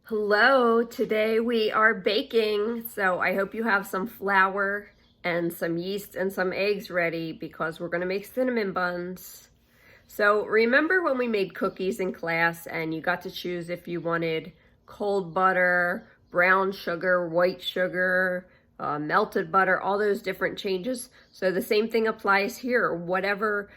Hello, today we are baking, so I hope you have some flour and some yeast and some eggs ready because we're gonna make cinnamon buns. So remember when we made cookies in class and you got to choose if you wanted cold butter, brown sugar, white sugar, melted butter, all those different changes. So the same thing applies here. Whatever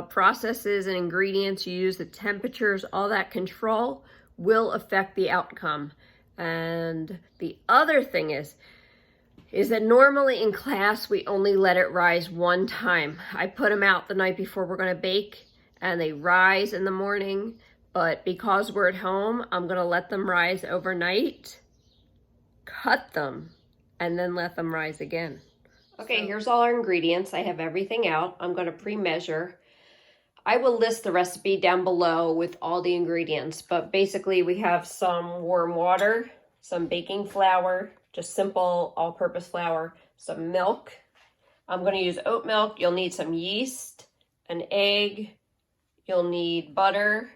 processes and ingredients you use, the temperatures, all that control will affect the outcome. And the other thing is that normally in class we only let it rise one time. I put them out the night before we're going to bake and they rise in the morning, but because we're at home, I'm going to let them rise overnight, cut them, and then let them rise again. Okay, here's all our ingredients. I have everything out. I'm going to pre-measure. I will list the recipe down below with all the ingredients, but basically we have some warm water, some baking flour, just simple all-purpose flour, some milk. I'm going to use oat milk. You'll need some yeast, an egg, you'll need butter,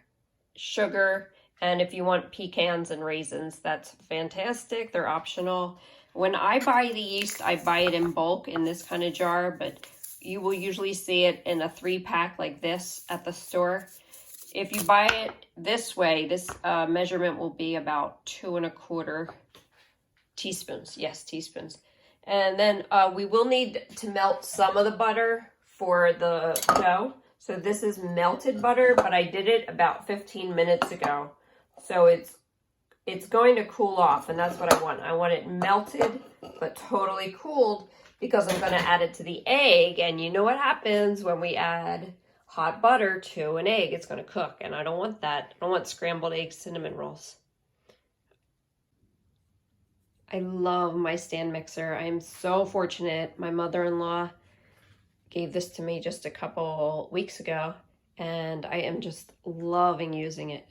sugar, and if you want pecans and raisins, that's fantastic. They're optional. When I buy the yeast, I buy it in bulk in this kind of jar, but you will usually see it in a 3-pack like this at the store. If you buy it this way, this measurement will be about 2 1/4 teaspoons. Yes, teaspoons. And then we will need to melt some of the butter for the dough. So this is melted butter, but I did it about 15 minutes ago. So it's going to cool off, and that's what I want. I want it melted, but totally cooled, because I'm going to add it to the egg, and you know what happens when we add hot butter to an egg. It's going to cook, and I don't want that. I don't want scrambled egg cinnamon rolls. I love my stand mixer. I am so fortunate. My mother-in-law gave this to me just a couple weeks ago, and I am just loving using it.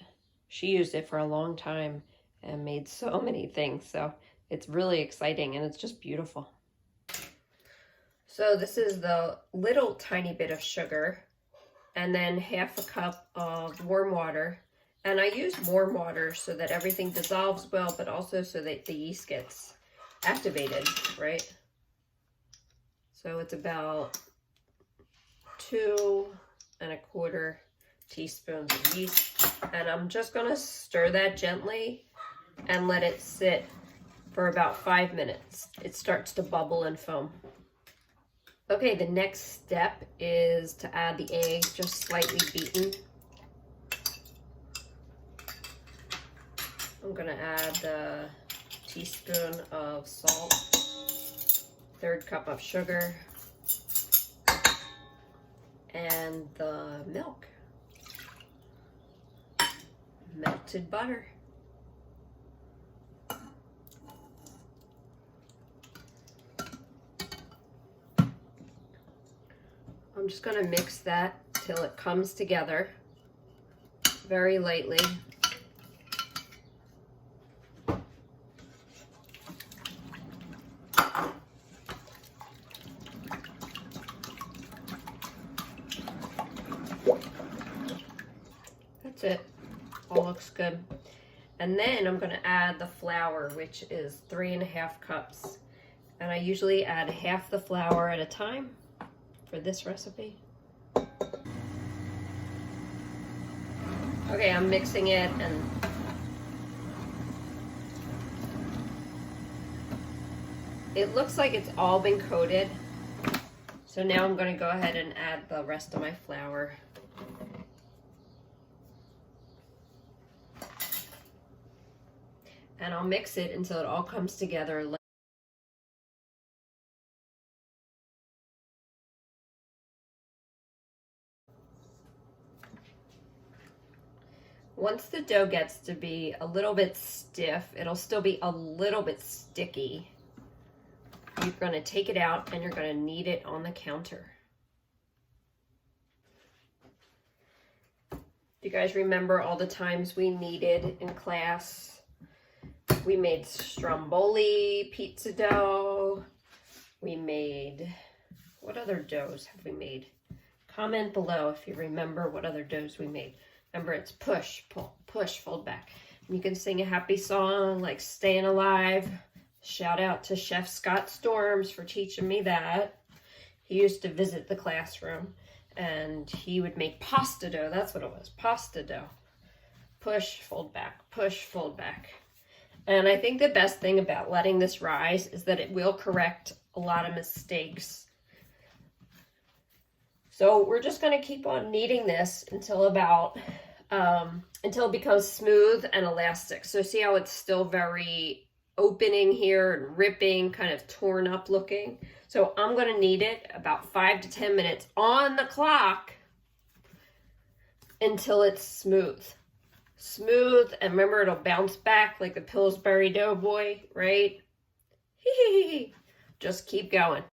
She used it for a long time and made so many things, so it's really exciting, and it's just beautiful. So this is the little tiny bit of sugar, and then 1/2 cup of warm water. And I use warm water so that everything dissolves well, but also so that the yeast gets activated, right? So it's about 2 1/4 teaspoons of yeast. And I'm just gonna stir that gently and let it sit for about 5 minutes. It starts to bubble and foam. Okay, the next step is to add the egg, just slightly beaten. I'm gonna add the teaspoon of salt, 1/3 cup of sugar, and the milk, melted butter. I'm just going to mix that till it comes together very lightly. That's it. All looks good. And then I'm going to add the flour, which is 3 1/2 cups. And I usually add half the flour at a time for this recipe. Okay, I'm mixing it, and it looks like it's all been coated. So now I'm going to go ahead and add the rest of my flour. And I'll mix it until it all comes together. Once the dough gets to be a little bit stiff, it'll still be a little bit sticky. You're going to take it out and you're going to knead it on the counter. Do you guys remember all the times we kneaded in class? We made stromboli pizza dough. We made, what other doughs have we made? Comment below if you remember what other doughs we made. Remember, it's push, pull, push, fold back. You can sing a happy song like Staying Alive. Shout out to Chef Scott Storms for teaching me that. He used to visit the classroom and he would make pasta dough. That's what it was, pasta dough. Push, fold back, push, fold back. And I think the best thing about letting this rise is that it will correct a lot of mistakes. So we're just going to keep on kneading this until until it becomes smooth and elastic. So see how it's still very opening here and ripping, kind of torn up looking. So I'm going to knead it about 5 to 10 minutes on the clock until it's smooth. Smooth, and remember, it'll bounce back like the Pillsbury Doughboy, right? Just keep going.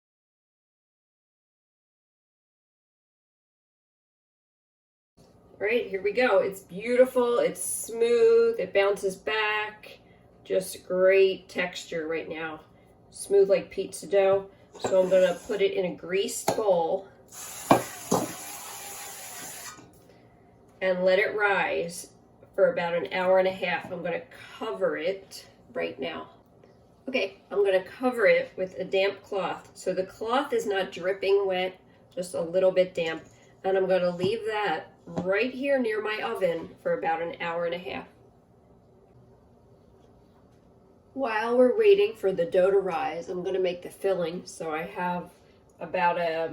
All right, here we go. It's beautiful, it's smooth, it bounces back. Just great texture right now. Smooth like pizza dough. So I'm gonna put it in a greased bowl and let it rise for about an hour and a half. I'm going to cover it right now. Okay, I'm going to cover it with a damp cloth. So the cloth is not dripping wet, just a little bit damp. And I'm going to leave that right here near my oven for about an hour and a half. While we're waiting for the dough to rise, I'm going to make the filling. So I have about a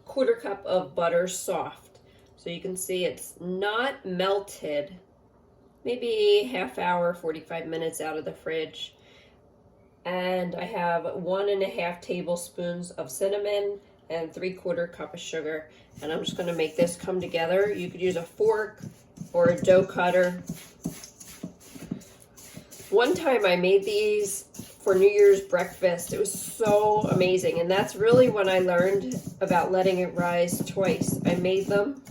1/4 cup of butter soft. So you can see it's not melted, maybe half hour, 45 minutes out of the fridge. And I have 1½ tablespoons of cinnamon and 3/4 cup of sugar. And I'm just gonna make this come together. You could use a fork or a dough cutter. One time I made these for New Year's breakfast. It was so amazing. And that's really when I learned about letting it rise twice. I made them.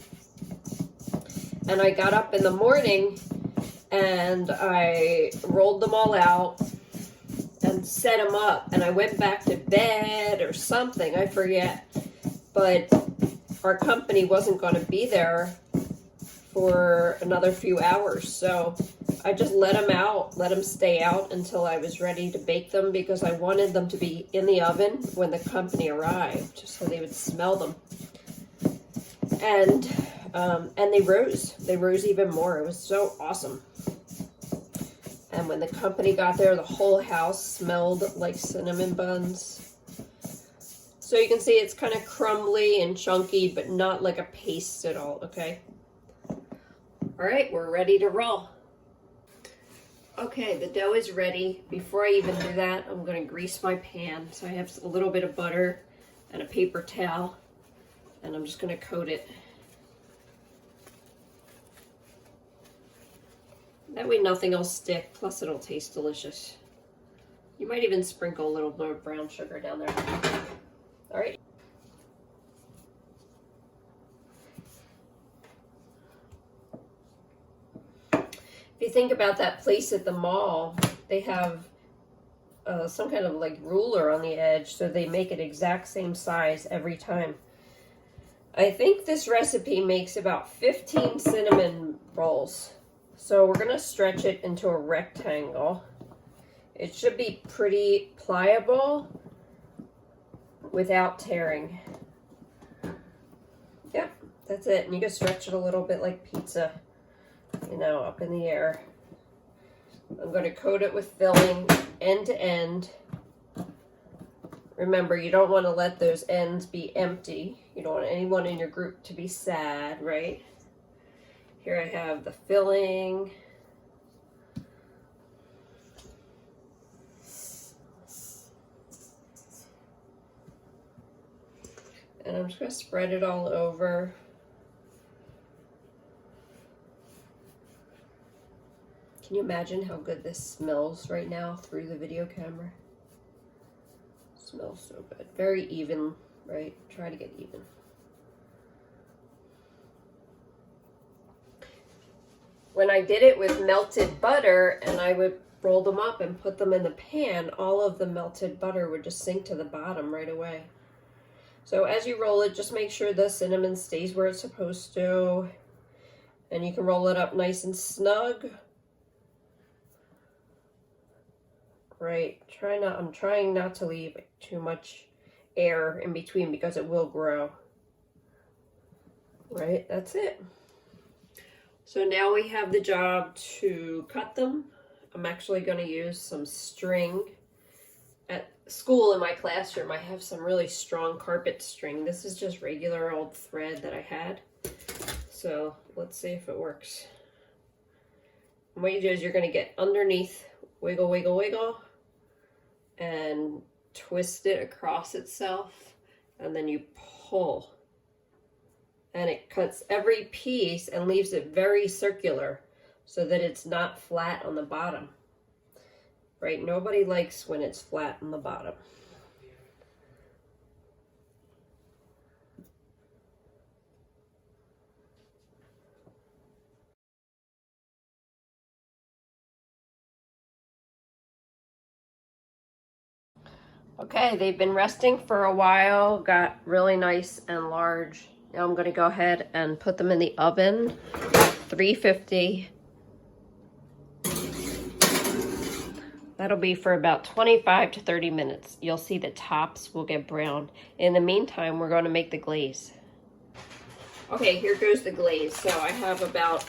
And I got up in the morning and I rolled them all out and set them up. And I went back to bed or something, I forget. But our company wasn't going to be there for another few hours. So I just let them out, let them stay out until I was ready to bake them because I wanted them to be in the oven when the company arrived so they would smell them. And they rose even more. It was so awesome. And when the company got there, the whole house smelled like cinnamon buns. So you can see it's kind of crumbly and chunky, but not like a paste at all, okay? All right, we're ready to roll. Okay, the dough is ready. Before I even do that, I'm gonna grease my pan. So I have a little bit of butter and a paper towel, and I'm just gonna coat it. That way nothing will stick, plus it'll taste delicious. You might even sprinkle a little bit of brown sugar down there. All right. If you think about that place at the mall, they have some kind of like ruler on the edge, so they make it exact same size every time. I think this recipe makes about 15 cinnamon rolls. So we're going to stretch it into a rectangle. It should be pretty pliable without tearing. Yep, that's it. And you can stretch it a little bit like pizza, you know, up in the air. I'm going to coat it with filling end to end. Remember, you don't want to let those ends be empty. You don't want anyone in your group to be sad, right? Here I have the filling. And I'm just going to spread it all over. Can you imagine how good this smells right now through the video camera? It smells so good. Very even, right? Try to get even. When I did it with melted butter and I would roll them up and put them in the pan, all of the melted butter would just sink to the bottom right away. So as you roll it, just make sure the cinnamon stays where it's supposed to. And you can roll it up nice and snug, right? I'm trying not to leave too much air in between because it will grow. Right, that's it. So now we have the job to cut them. I'm actually going to use some string. At school in my classroom, I have some really strong carpet string. This is just regular old thread that I had. So let's see if it works. And what you do is you're going to get underneath, wiggle, wiggle, wiggle, and twist it across itself, and then you pull. And it cuts every piece and leaves it very circular so that it's not flat on the bottom. Right? Nobody likes when it's flat on the bottom. Okay, they've been resting for a while, got really nice and large. Now I'm going to go ahead and put them in the oven, 350. That'll be for about 25 to 30 minutes. You'll see the tops will get brown. In the meantime, we're going to make the glaze. Okay, here goes the glaze. So I have about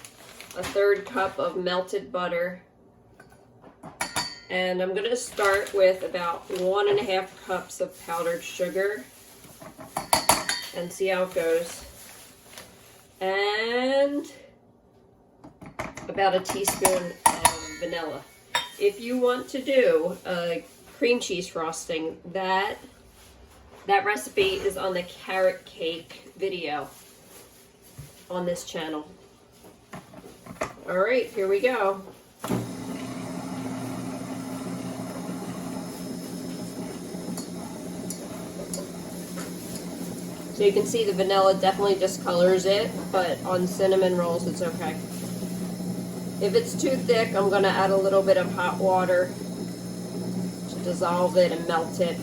a 1/3 cup of melted butter. And I'm going to start with about 1.5 cups of powdered sugar and see how it goes. And about a teaspoon of vanilla. If you want to do a cream cheese frosting, that recipe is on the carrot cake video on this channel. All right, here we go. So you can see the vanilla definitely discolors it, but on cinnamon rolls it's okay. If it's too thick, I'm going to add a little bit of hot water to dissolve it and melt it.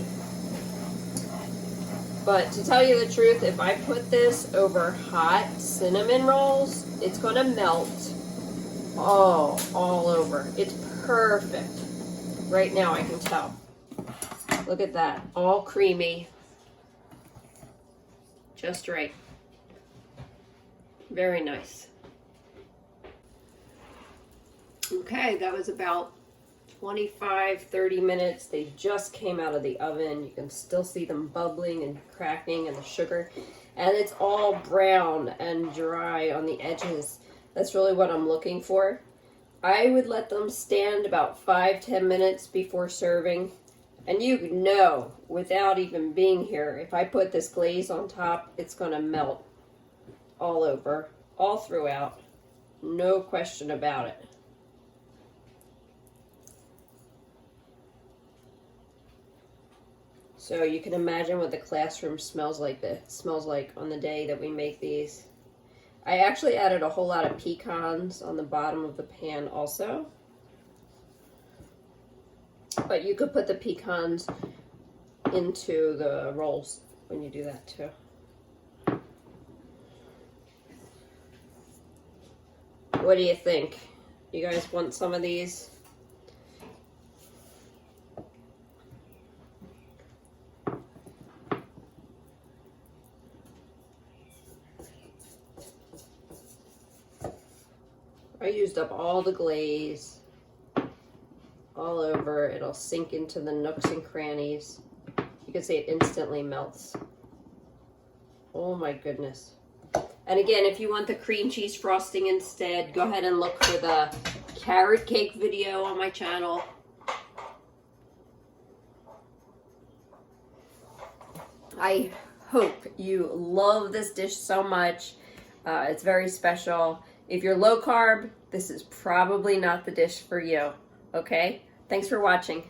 But to tell you the truth, if I put this over hot cinnamon rolls, it's going to melt all over. It's perfect. Right now I can tell. Look at that, all creamy. Just right. Very nice. Okay, that was about 25-30 minutes. They just came out of the oven. You can still see them bubbling and cracking and the sugar. And it's all brown and dry on the edges. That's really what I'm looking for. I would let them stand about 5-10 minutes before serving. And you know, without even being here, if I put this glaze on top, it's going to melt all over, all throughout. No question about it. So you can imagine what the classroom smells like on the day that we make these. I actually added a whole lot of pecans on the bottom of the pan also. But you could put the pecans into the rolls when you do that too. What do you think? You guys want some of these? I used up all the glaze all over. It'll sink into the nooks and crannies. You can see it instantly melts. Oh my goodness. And again, if you want the cream cheese frosting instead, go ahead and look for the carrot cake video on my channel. I hope you love this dish so much. It's very special. If you're low carb, this is probably not the dish for you. Okay? Thanks for watching.